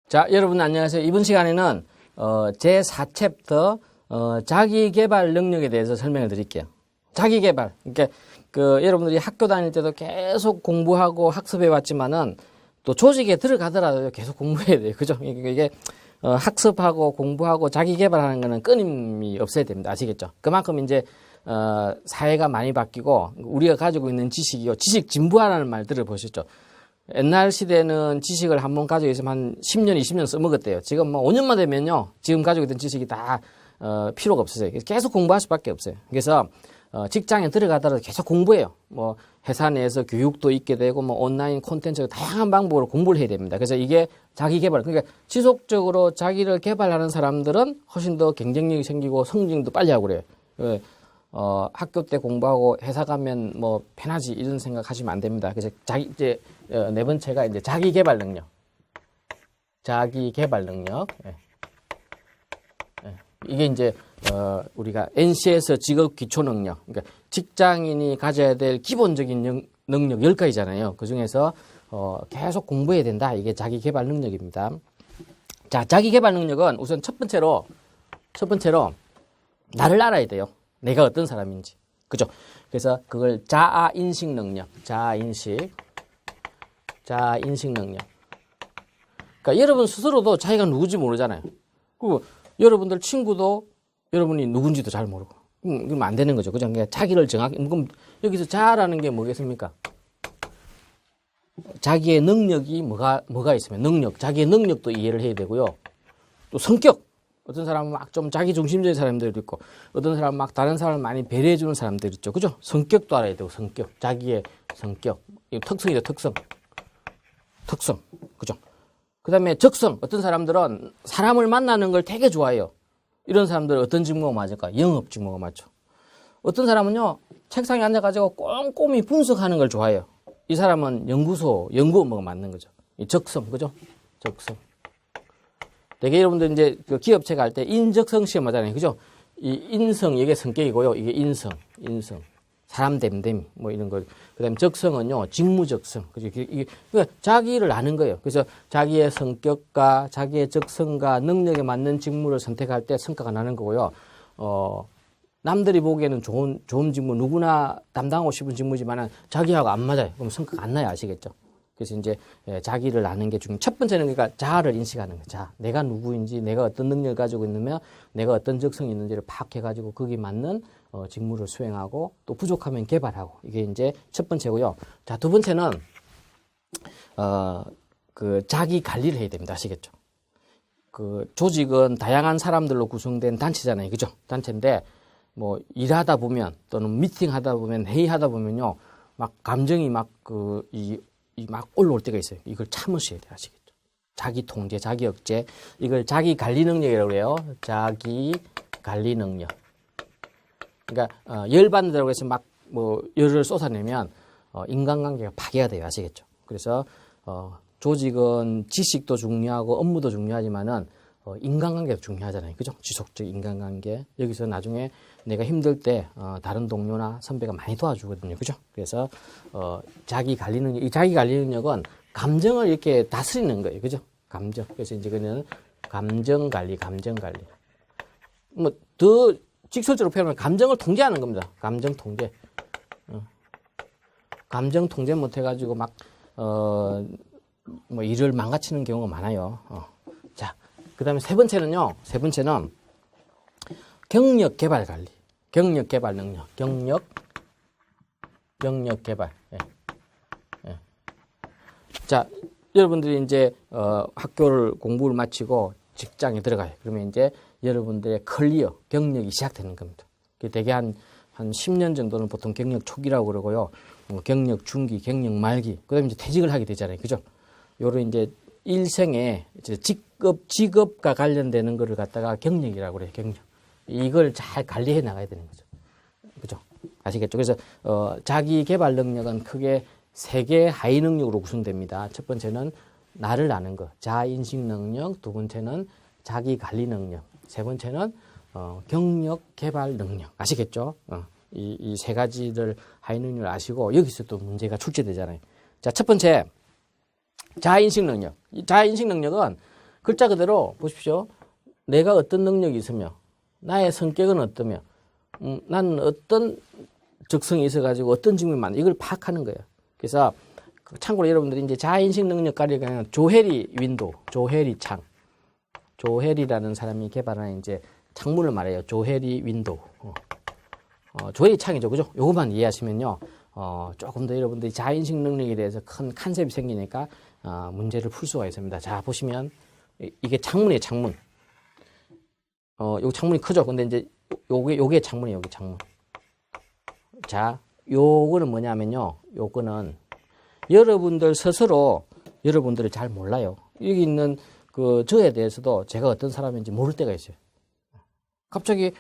자, 여러분 안녕하세요. 이번 시간에는 제4챕터 자기계발 능력에 대해서 설명을 드릴게요. 자기계발. 그러니까 여러분들이 학교 다닐 때도 계속 공부하고 학습해 왔지만은 또 조직에 들어가더라도 계속 공부해야 돼요. 그죠? 이게 학습하고 공부하고 자기계발하는 거는 끊임이 없어야 됩니다. 아시겠죠? 그만큼 이제 사회가 많이 바뀌고 우리가 가지고 있는 지식이요. 지식 진부하라는 말 들어보셨죠? 옛날 시대는 지식을 한번 가지고 있으면 한 10년, 20년 써먹었대요. 지금 뭐 5년만 되면요. 지금 가지고 있던 지식이 다 필요가 없어져요. 계속 공부할 수밖에 없어요. 그래서 직장에 들어가더라도 계속 공부해요. 뭐 회사 내에서 교육도 있게 되고 뭐 온라인 콘텐츠 다양한 방법으로 공부를 해야 됩니다. 그래서 이게 자기 개발. 그러니까 지속적으로 자기를 개발하는 사람들은 훨씬 더 경쟁력이 생기고 성장도 빨리 하고 그래요. 학교 때 공부하고 회사 가면 뭐 편하지 이런 생각 하시면 안 됩니다. 그래서 이제 네 번째가 이제 자기 개발 능력. 자기 개발 능력. 이게 이제 우리가 NC에서 직업 기초 능력. 그러니까 직장인이 가져야 될 기본적인 능력 10가지잖아요. 그중에서 계속 공부해야 된다. 이게 자기 개발 능력입니다. 자, 자기 개발 능력은 우선 첫 번째로 나를 알아야 돼요. 내가 어떤 사람인지. 그죠? 그래서 그걸 자아인식 능력. 자아인식 능력. 그러니까 여러분 스스로도 자기가 누구지 모르잖아요. 그리고 여러분들 친구도 여러분이 누군지도 잘 모르고. 그러면 안 되는 거죠. 그죠? 그러니까 자기를 정확히. 그럼 여기서 자아라는 게 뭐겠습니까? 자기의 능력이 뭐가 있으면 능력. 자기의 능력도 이해를 해야 되고요. 또 성격. 어떤 사람은 막 좀 자기중심적인 사람들도 있고, 어떤 사람은 막 다른 사람을 많이 배려해주는 사람들 있죠. 그죠? 성격도 알아야 되고, 성격. 자기의 성격. 특성이죠, 특성. 그죠? 그 다음에 적성. 어떤 사람들은 사람을 만나는 걸 되게 좋아해요. 이런 사람들은 어떤 직무가 맞을까? 영업 직무가 맞죠. 어떤 사람은요, 책상에 앉아가지고 꼼꼼히 분석하는 걸 좋아해요. 이 사람은 연구 업무가 맞는 거죠. 이 적성, 그죠? 적성. 되게 여러분들 이제 그 기업체 갈 때 인적성 시험 하잖아요. 그죠? 이 인성, 이게 성격이고요. 이게 인성. 사람 됨됨이, 뭐 이런 거. 그 다음에 적성은요, 직무적성. 그죠? 이게, 그러니까 자기를 아는 거예요. 그래서 자기의 성격과 자기의 적성과 능력에 맞는 직무를 선택할 때 성과가 나는 거고요. 남들이 보기에는 좋은 직무, 누구나 담당하고 싶은 직무지만 자기하고 안 맞아요. 그럼 성과가 안 나요. 아시겠죠? 그래서 이제 자기를 아는 게 중요해요. 첫 번째는 그러니까 자아를 인식하는 거예요. 자, 내가 누구인지, 내가 어떤 능력을 가지고 있느냐, 내가 어떤 적성이 있는지를 파악해가지고 거기에 맞는 직무를 수행하고 또 부족하면 개발하고 이게 이제 첫 번째고요. 자, 두 번째는 자기 관리를 해야 됩니다. 아시겠죠? 그 조직은 다양한 사람들로 구성된 단체잖아요. 그죠? 단체인데 뭐 일하다 보면 또는 미팅하다 보면 회의하다 보면요, 막 감정이 막 올라올 때가 있어요. 이걸 참으셔야 돼요. 아시겠죠? 자기 통제, 자기 억제. 이걸 자기 관리 능력이라고 해요. 자기 관리 능력. 그러니까, 열받는다고 해서 막 열을 쏟아내면, 인간관계가 파괴가 돼요. 아시겠죠? 그래서, 조직은 지식도 중요하고 업무도 중요하지만은, 인간관계도 중요하잖아요. 그죠? 지속적 인간관계. 여기서 나중에 내가 힘들 때, 다른 동료나 선배가 많이 도와주거든요. 그죠? 그래서, 자기 관리 능력, 이 자기 관리 능력은 감정을 이렇게 다스리는 거예요. 그죠? 감정. 그래서 이제 그는 감정 관리. 뭐, 더 직설적으로 표현하면 감정을 통제하는 겁니다. 감정 통제. 감정 통제 못 해가지고 막, 일을 망가뜨리는 경우가 많아요. 자. 그 다음에 세 번째는 경력 개발 관리. 경력 개발 능력. 경력 개발. 예. 자, 여러분들이 이제, 학교를 공부를 마치고 직장에 들어가요. 그러면 이제 여러분들의 커리어, 경력이 시작되는 겁니다. 대개 한 10년 정도는 보통 경력 초기라고 그러고요. 경력 중기, 경력 말기. 그 다음에 이제 퇴직을 하게 되잖아요. 그죠? 요런 이제 일생에 직업과 관련되는 거를 갖다가 경력이라고 그래요. 경력. 이걸 잘 관리해 나가야 되는 거죠. 그죠? 아시겠죠? 그래서 자기 개발 능력은 크게 3개의 하위 능력으로 구성됩니다. 첫 번째는 나를 아는 것, 자아인식 능력. 두 번째는 자기 관리 능력. 세 번째는 경력 개발 능력. 아시겠죠? 이 3가지를 하위 능력을 아시고 여기서 또 문제가 출제되잖아요. 자, 첫 번째 자아인식 능력. 이 자아인식 능력은 글자 그대로 보십시오. 내가 어떤 능력이 있으며 나의 성격은 어떠며 나는 어떤 적성이 있어가지고 어떤 직업이 많아 이걸 파악하는 거예요. 그래서 참고로 여러분들이 이제 자아인식 능력 가리는 조혜리 윈도우, 조혜리 창, 조혜리라는 사람이 개발한 이제 창문을 말해요. 조혜리 윈도우. 조혜리 창이죠, 그죠? 요것만 이해하시면요, 조금 더 여러분들이 자아인식 능력에 대해서 큰 컨셉이 생기니까 문제를 풀 수가 있습니다. 자, 보시면 이게 창문이에요, 창문. 요 창문이 크죠? 근데 이제 요게 창문이에요, 요게 창문. 자, 요거는 뭐냐면요, 요거는 여러분들 스스로 여러분들을 잘 몰라요. 여기 있는 그 저에 대해서도 제가 어떤 사람인지 모를 때가 있어요. 갑자기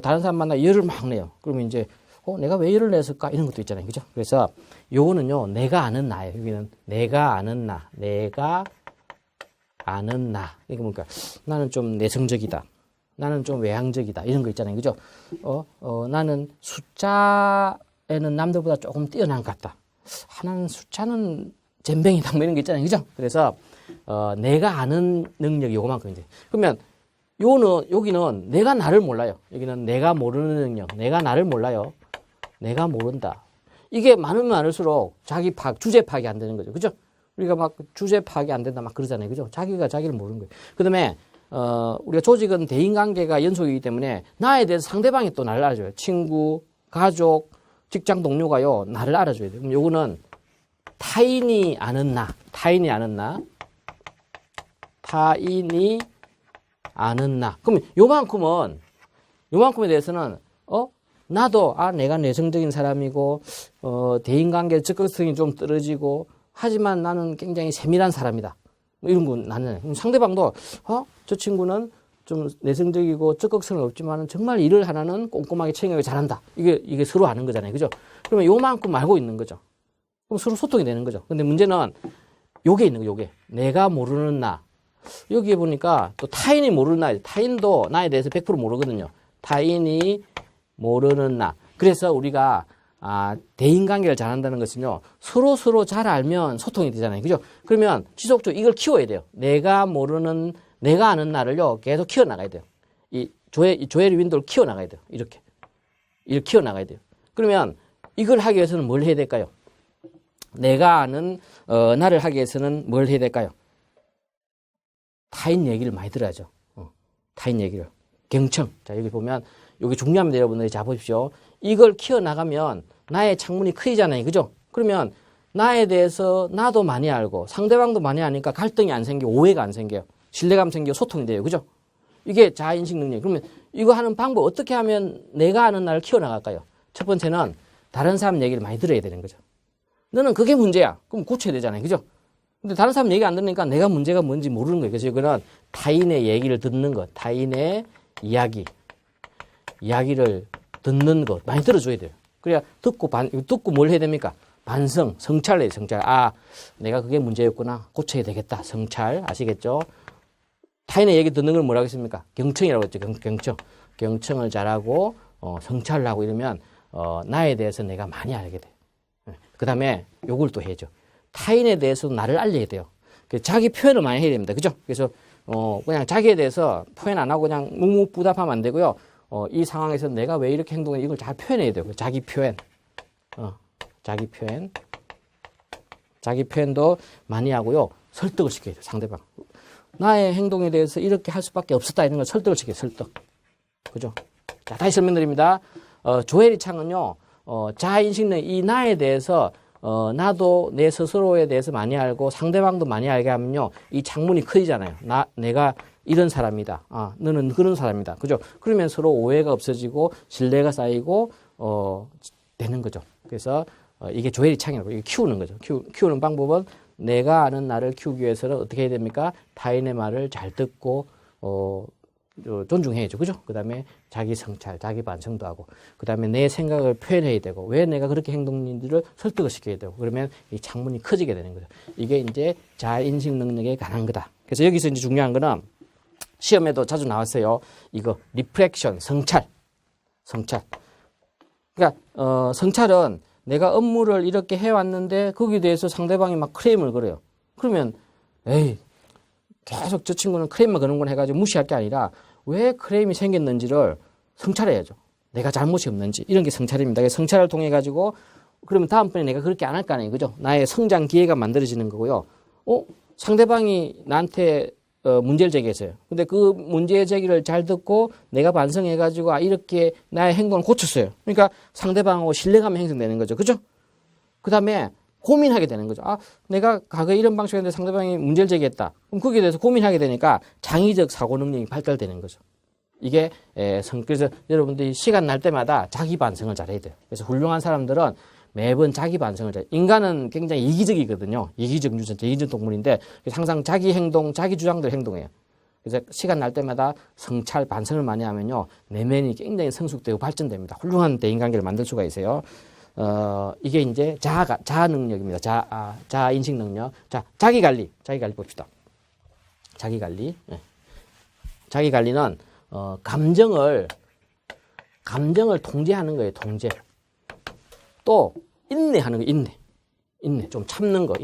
다른 사람 만나 열을 막 내요. 그러면 이제 내가 왜 열을 냈을까 이런 것도 있잖아요, 그죠? 그래서 요거는요, 내가 아는 나예요. 여기는 내가 아는 나, 내가 아는 나. 이거 뭡니까? 나는 좀 내성적이다. 나는 좀 외향적이다. 이런 거 있잖아요, 그죠? 나는 숫자에는 남들보다 조금 뛰어난 것 같다. 나는 숫자는 젬병이다. 뭐 이런 거 있잖아요, 그죠? 그래서 내가 아는 능력이 요거만큼 이제. 그러면 여기는 내가 나를 몰라요. 여기는 내가 모르는 능력. 내가 나를 몰라요. 내가 모른다. 이게 많으면 많을수록 자기 파악, 주제 파악이 안 되는 거죠. 그죠? 우리가 막 주제 파악이 안 된다 막 그러잖아요. 그죠? 자기가 자기를 모르는 거예요. 그 다음에, 우리가 조직은 대인관계가 연속이기 때문에 나에 대해서 상대방이 또 나를 알아줘요. 친구, 가족, 직장 동료가요, 나를 알아줘야 돼요. 그럼 요거는 타인이 아는 나, 타인이 아는 나, 타인이 아는 나. 그럼 요만큼에 대해서는, 나도, 내가 내성적인 사람이고, 대인관계 적극성이 좀 떨어지고, 하지만 나는 굉장히 세밀한 사람이다. 뭐 이런 거 나는. 그럼 상대방도, 저 친구는 좀 내성적이고 적극성은 없지만 정말 일을 하나는 꼼꼼하게 책임하게 잘한다. 이게 서로 아는 거잖아요. 그죠? 그러면 요만큼 알고 있는 거죠. 그럼 서로 소통이 되는 거죠. 근데 문제는 요게 있는 거예요, 요게. 내가 모르는 나. 여기에 보니까 또 타인이 모르는 나. 타인도 나에 대해서 100% 모르거든요. 타인이 모르는 나. 그래서 우리가 대인관계를 잘한다는 것은요, 서로 잘 알면 소통이 되잖아요. 그죠? 그러면 지속적으로 이걸 키워야 돼요. 내가 아는 나를요, 계속 키워나가야 돼요. 이 조엘 윈도우를 키워나가야 돼요. 이렇게 키워나가야 돼요. 그러면 이걸 하기 위해서는 뭘 해야 될까요? 내가 아는, 나를 하기 위해서는 뭘 해야 될까요? 타인 얘기를 많이 들어야죠. 타인 얘기를. 경청. 자, 여기 보면, 여기 중요합니다, 여러분들이. 자, 보십시오. 이걸 키워나가면 나의 창문이 커지잖아요. 그죠? 그러면 나에 대해서 나도 많이 알고 상대방도 많이 아니까 갈등이 안 생기고 오해가 안 생겨요. 신뢰감 생기고 소통이 돼요. 그죠? 이게 자아인식 능력. 그러면 이거 하는 방법 어떻게 하면 내가 아는 나를 키워나갈까요? 첫 번째는 다른 사람 얘기를 많이 들어야 되는 거죠. 너는 그게 문제야. 그럼 고쳐야 되잖아요. 그죠? 근데 다른 사람 얘기 안 들으니까 내가 문제가 뭔지 모르는 거예요. 그래서 이거는 타인의 얘기를 듣는 것, 타인의 이야기를 듣는 것 많이 들어줘야 돼요. 그래야 듣고 뭘 해야 됩니까? 반성, 성찰해요, 성찰. 내가 그게 문제였구나. 고쳐야 되겠다. 성찰. 아시겠죠? 타인의 얘기 듣는 걸 뭐라고 했습니까? 경청이라고 했죠. 경청. 경청을 잘하고, 성찰을 하고 이러면, 나에 대해서 내가 많이 알게 돼요. 그 다음에 요걸 또 해야죠. 타인에 대해서도 나를 알려야 돼요. 자기 표현을 많이 해야 됩니다. 그죠? 그래서, 그냥 자기에 대해서 표현 안 하고 그냥 묵묵부답하면 안 되고요. 이 상황에서 내가 왜 이렇게 행동해 이걸 잘 표현해야 돼요. 자기 표현. 자기 표현도 많이 하고요. 설득을 시켜야 돼요. 상대방. 나의 행동에 대해서 이렇게 할 수밖에 없었다 이런 걸 설득을 시켜요. 설득. 그죠? 자, 다시 설명드립니다. 조혜리 창은요. 자아인식은 이 나에 대해서 나도 내 스스로에 대해서 많이 알고 상대방도 많이 알게 하면요. 이 창문이 커지잖아요. 내가 이런 사람이다. 너는 그런 사람이다. 그죠? 그러면 서로 오해가 없어지고 신뢰가 쌓이고 되는 거죠. 그래서 이게 조혜리 창이라고 이게 키우는 거죠. 키우는 방법은 내가 아는 나를 키우기 위해서는 어떻게 해야 됩니까? 타인의 말을 잘 듣고 존중해야죠. 그죠? 그 다음에 자기 성찰, 자기 반성도 하고, 그 다음에 내 생각을 표현해야 되고, 왜 내가 그렇게 행동인지를 설득을 시켜야 되고, 그러면 이 창문이 커지게 되는 거죠. 이게 이제 자아인식 능력에 관한 거다. 그래서 여기서 이제 중요한 거는 시험에도 자주 나왔어요. 이거, 리프렉션, 성찰. 그러니까, 성찰은 내가 업무를 이렇게 해왔는데, 거기에 대해서 상대방이 막 크레임을 걸어요. 그러면, 에이, 계속 저 친구는 크레임만 거는구나 해가지고 무시할 게 아니라 왜 크레임이 생겼는지를 성찰해야죠. 내가 잘못이 없는지. 이런 게 성찰입니다. 성찰을 통해 가지고 그러면 다음번에 내가 그렇게 안 할 거 아니에요. 그죠? 나의 성장 기회가 만들어지는 거고요. 상대방이 나한테 문제를 제기했어요. 근데 그 문제 제기를 잘 듣고 내가 반성해 가지고 이렇게 나의 행동을 고쳤어요. 그러니까 상대방하고 신뢰감이 형성되는 거죠. 그죠? 그다음에 고민하게 되는 거죠. 내가 과거에 이런 방식으로 했는데 상대방이 문제를 제기했다. 그럼 거기에 대해서 고민하게 되니까 창의적 사고 능력이 발달되는 거죠. 이게 그래서 여러분들이 시간 날 때마다 자기 반성을 잘해야 돼요. 그래서 훌륭한 사람들은 매번 자기 반성을 잘해요. 인간은 굉장히 이기적이거든요. 이기적 유전자, 이기적 동물인데 항상 자기 행동, 자기 주장대로 행동해요. 그래서 시간 날 때마다 성찰, 반성을 많이 하면요. 내면이 굉장히 성숙되고 발전됩니다. 훌륭한 대인관계를 만들 수가 있어요. 이게 이제 자아 능력입니다. 자아 인식 능력. 자, 자기 관리 봅시다. 자기 관리. 네. 자기 관리는 감정을 통제하는 거예요. 통제. 또 인내하는 거. 인내. 좀 참는 거.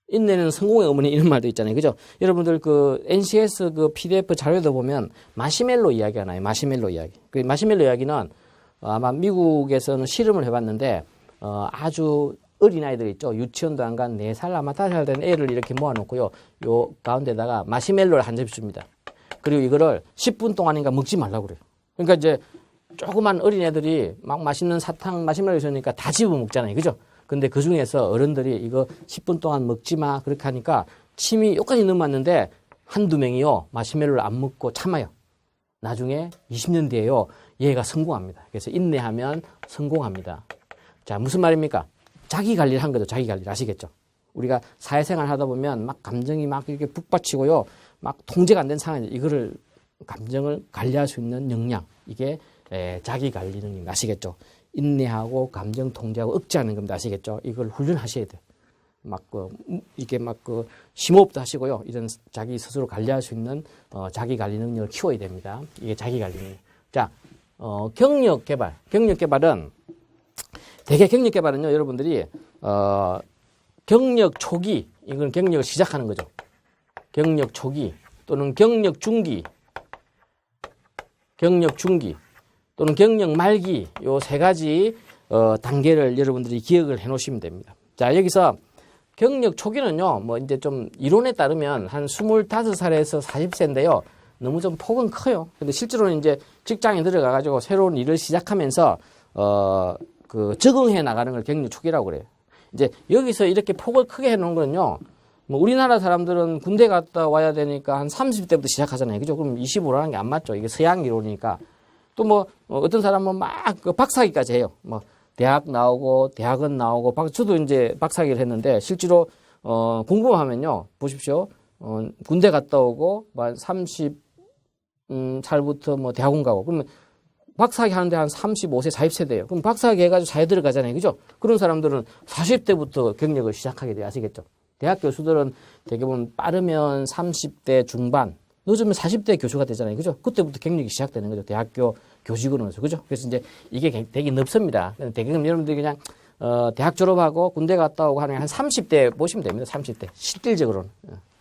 인내는 성공의 어머니 이런 말도 있잖아요. 그죠? 여러분들 그 NCS 그 PDF 자료도 보면 마시멜로 이야기가 나요. 마시멜로 이야기. 그 마시멜로 이야기는 아마 미국에서는 실험을 해봤는데 아주 어린아이들 있죠. 유치원도 안 간 4살 아마 5살 된 애를 이렇게 모아놓고요. 요 가운데다가 마시멜로를 한 접시 줍니다. 그리고 이거를 10분 동안인가 먹지 말라고 그래요. 그러니까 이제 조그만 어린애들이 막 맛있는 사탕 마시멜로 있으니까 다 집어 먹잖아요. 그죠? 근데 그 중에서 어른들이 이거 10분 동안 먹지 마. 그렇게 하니까 침이 여기까지 넘어왔는데 한두 명이요. 마시멜로를 안 먹고 참아요. 나중에 20년 뒤에요. 얘가 성공합니다. 그래서 인내하면 성공합니다. 자, 무슨 말입니까? 자기 관리를 한 거죠. 자기 관리를 아시겠죠? 우리가 사회생활 하다 보면 막 감정이 막 이렇게 북받치고요. 막 통제가 안 된 상황에 이거를 감정을 관리할 수 있는 역량. 이게 자기 관리 능력 아시겠죠? 인내하고 감정 통제하고 억제하는 겁니다. 아시겠죠? 이걸 훈련하셔야 돼요. 이게 심호흡도 하시고요. 이런 자기 스스로 관리할 수 있는 자기 관리 능력을 키워야 됩니다. 이게 자기 관리 능력. 자, 경력 개발. 경력 개발은 대개 경력 개발은요, 여러분들이 경력 초기, 이건 경력을 시작하는 거죠. 경력 초기 또는 경력 중기, 또는 경력 말기 요 3가지 단계를 여러분들이 기억을 해 놓으시면 됩니다. 자, 여기서 경력 초기는요, 뭐 이제 좀 이론에 따르면 한 25살에서 40세인데요. 너무 좀 폭은 커요. 근데 실제로는 이제 직장에 들어가 가지고 새로운 일을 시작하면서 적응해 나가는 걸 경력 초기라고 그래요. 이제 여기서 이렇게 폭을 크게 해 놓은 거는요. 뭐 우리나라 사람들은 군대 갔다 와야 되니까 한 30대부터 시작하잖아요. 그죠? 그럼 25라는 게 안 맞죠. 이게 서양 이론이니까. 또 어떤 사람은 막 박사학위까지 해요. 뭐 대학 나오고 대학원 나오고 저도 이제 박사학위를 했는데 실제로 궁금하면요. 보십시오. 군대 갔다 오고 30살부터 뭐 대학원 가고 그러면 박사학위 하는데 한 35세, 40세 돼요. 그럼 박사학위 해가지고 사회 들어가잖아요. 그죠? 그런 사람들은 40대부터 경력을 시작하게 돼요. 아시겠죠? 대학 교수들은 대부분 빠르면 30대 중반, 늦으면 40대 교수가 되잖아요. 그죠? 그때부터 경력이 시작되는 거죠. 대학교 교직원으로서. 그죠? 그래서 이제 이게 되게 넓습니다. 대개는 여러분들이 그냥, 대학 졸업하고 군대 갔다 오고 하는 한 30대 보시면 됩니다. 30대. 실질적으로는.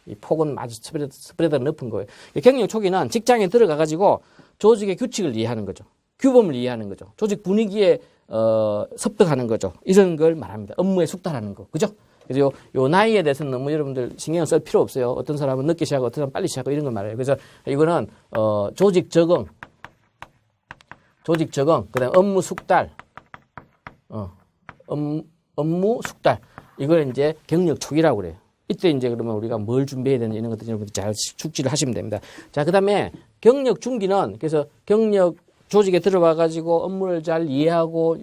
이 폭은 아주 스프레드가 높은 거예요. 경력 초기는 직장에 들어가가지고 조직의 규칙을 이해하는 거죠. 규범을 이해하는 거죠. 조직 분위기에, 습득하는 거죠. 이런 걸 말합니다. 업무에 숙달하는 거. 그죠? 그래서 요 나이에 대해서는 너무 여러분들 신경 쓸 필요 없어요. 어떤 사람은 늦게 시작하고 어떤 사람은 빨리 시작하고 이런 걸 말해요. 그래서 이거는 조직 적응, 그다음에 업무 숙달, 업무 숙달. 이걸 이제 경력 초기라고 그래요. 이때 이제 그러면 우리가 뭘 준비해야 되는지 이런 것들 여러분들 잘 숙지를 하시면 됩니다. 자, 그다음에 경력 중기는 그래서 경력 조직에 들어와 가지고 업무를 잘 이해하고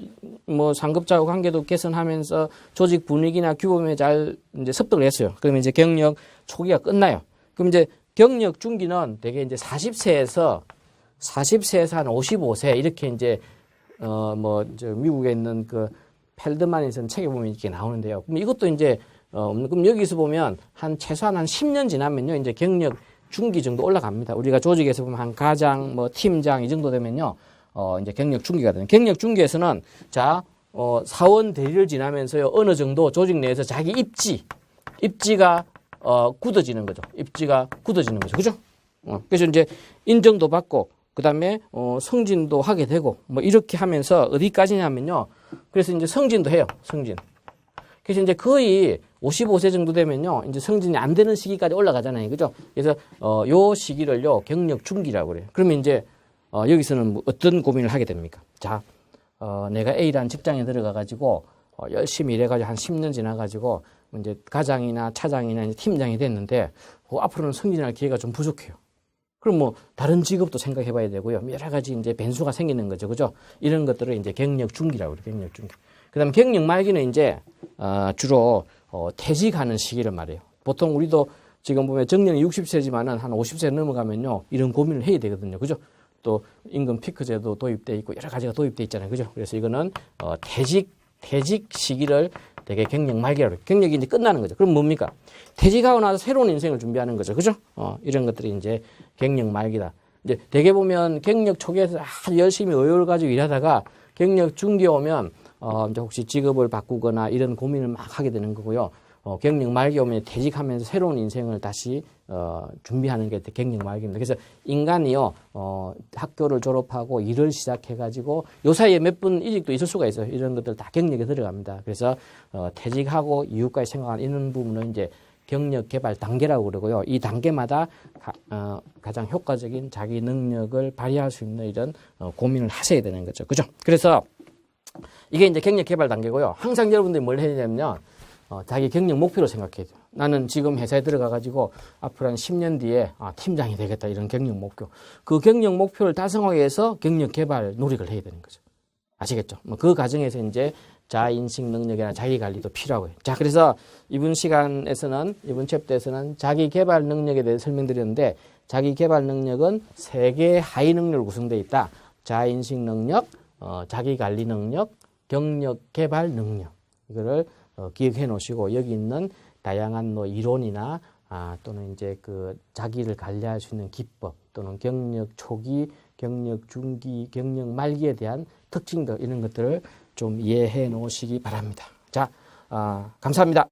뭐 상급자하고 관계도 개선하면서 조직 분위기나 규범에 잘 이제 습득을 했어요. 그러면 이제 경력 초기가 끝나요. 그럼 이제 경력 중기는 되게 이제 40세에서 한 55세 이렇게 이제 미국에 있는 그 펠드만이 쓴 책에 보면 이렇게 나오는데요. 그럼 이것도 이제 그럼 여기서 보면 최소한 한 10년 지나면요. 이제 경력 중기 정도 올라갑니다. 우리가 조직에서 보면 한 과장, 팀장 이 정도 되면요. 이제 경력 중기가 되는. 경력 중기에서는 사원 대리를 지나면서요. 어느 정도 조직 내에서 자기 입지가 굳어지는 거죠. 입지가 굳어지는 거죠. 그죠? 그래서 이제 인정도 받고, 그 다음에, 승진도 하게 되고, 뭐, 이렇게 하면서 어디까지냐면요. 그래서 이제 승진도 해요. 승진. 그래서 이제 거의 55세 정도 되면요. 이제 승진이 안 되는 시기까지 올라가잖아요. 그죠? 그래서, 요 시기를요. 경력 중기라고 그래요. 그러면 이제, 여기서는 뭐 어떤 고민을 하게 됩니까? 자, 내가 A라는 직장에 들어가가지고, 열심히 일해가지고 한 10년 지나가지고, 이제 가장이나 차장이나 이제 팀장이 됐는데, 앞으로는 승진할 기회가 좀 부족해요. 그럼 뭐, 다른 직업도 생각해 봐야 되고요. 여러 가지 이제 변수가 생기는 거죠. 그죠? 이런 것들을 이제 경력 중기라고 그래요. 경력 중기. 그 다음 경력 말기는 이제, 주로, 퇴직하는 시기를 말해요. 보통 우리도 지금 보면 정년이 60세지만은 한 50세 넘어가면요. 이런 고민을 해야 되거든요. 그죠? 또 임금 피크 제도 도입돼 있고 여러 가지가 도입돼 있잖아요. 그죠? 그래서 이거는 퇴직 시기를 되게 경력 말기라고 해요. 경력이 이제 끝나는 거죠. 그럼 뭡니까? 퇴직하고 나서 새로운 인생을 준비하는 거죠. 그죠? 이런 것들이 이제 경력 말기다. 이제 되게 보면 경력 초기에서 아주 열심히 의욕을 가지고 일하다가 경력 중기에 오면 이제 혹시 직업을 바꾸거나 이런 고민을 막 하게 되는 거고요. 경력 말기 오면 퇴직하면서 새로운 인생을 다시 준비하는 게 경력 말기입니다. 그래서 인간이요 학교를 졸업하고 일을 시작해가지고 요 사이에 몇 분 이직도 있을 수가 있어요. 이런 것들 다 경력에 들어갑니다. 그래서 퇴직하고 이후까지 생각하는 이런 부분은 이제 경력 개발 단계라고 그러고요. 이 단계마다 가장 효과적인 자기 능력을 발휘할 수 있는 이런 고민을 하셔야 되는 거죠. 그죠? 그래서 이게 이제 경력 개발 단계고요. 항상 여러분들이 뭘 해야 되냐면 자기 경력 목표로 생각해야 돼요. 나는 지금 회사에 들어가가지고 앞으로 한 10년 뒤에 팀장이 되겠다 이런 경력 목표. 그 경력 목표를 달성하기 위해서 경력 개발 노력을 해야 되는 거죠. 아시겠죠? 뭐 그 과정에서 이제 자인식 능력이나 자기 관리도 필요하고요. 자, 그래서 이번 시간에서는 이번 챕터에서는 자기 개발 능력에 대해 설명드렸는데 자기 개발 능력은 3개의 하위 능력으로 구성되어 있다. 자인식 능력, 자기 관리 능력, 경력 개발 능력. 이거를 기억해 놓으시고 여기 있는 다양한 뭐 이론이나 또는 이제 그 자기를 관리할 수 있는 기법 또는 경력 초기, 경력 중기, 경력 말기에 대한 특징들 이런 것들을 좀 이해해 놓으시기 바랍니다. 자, 감사합니다.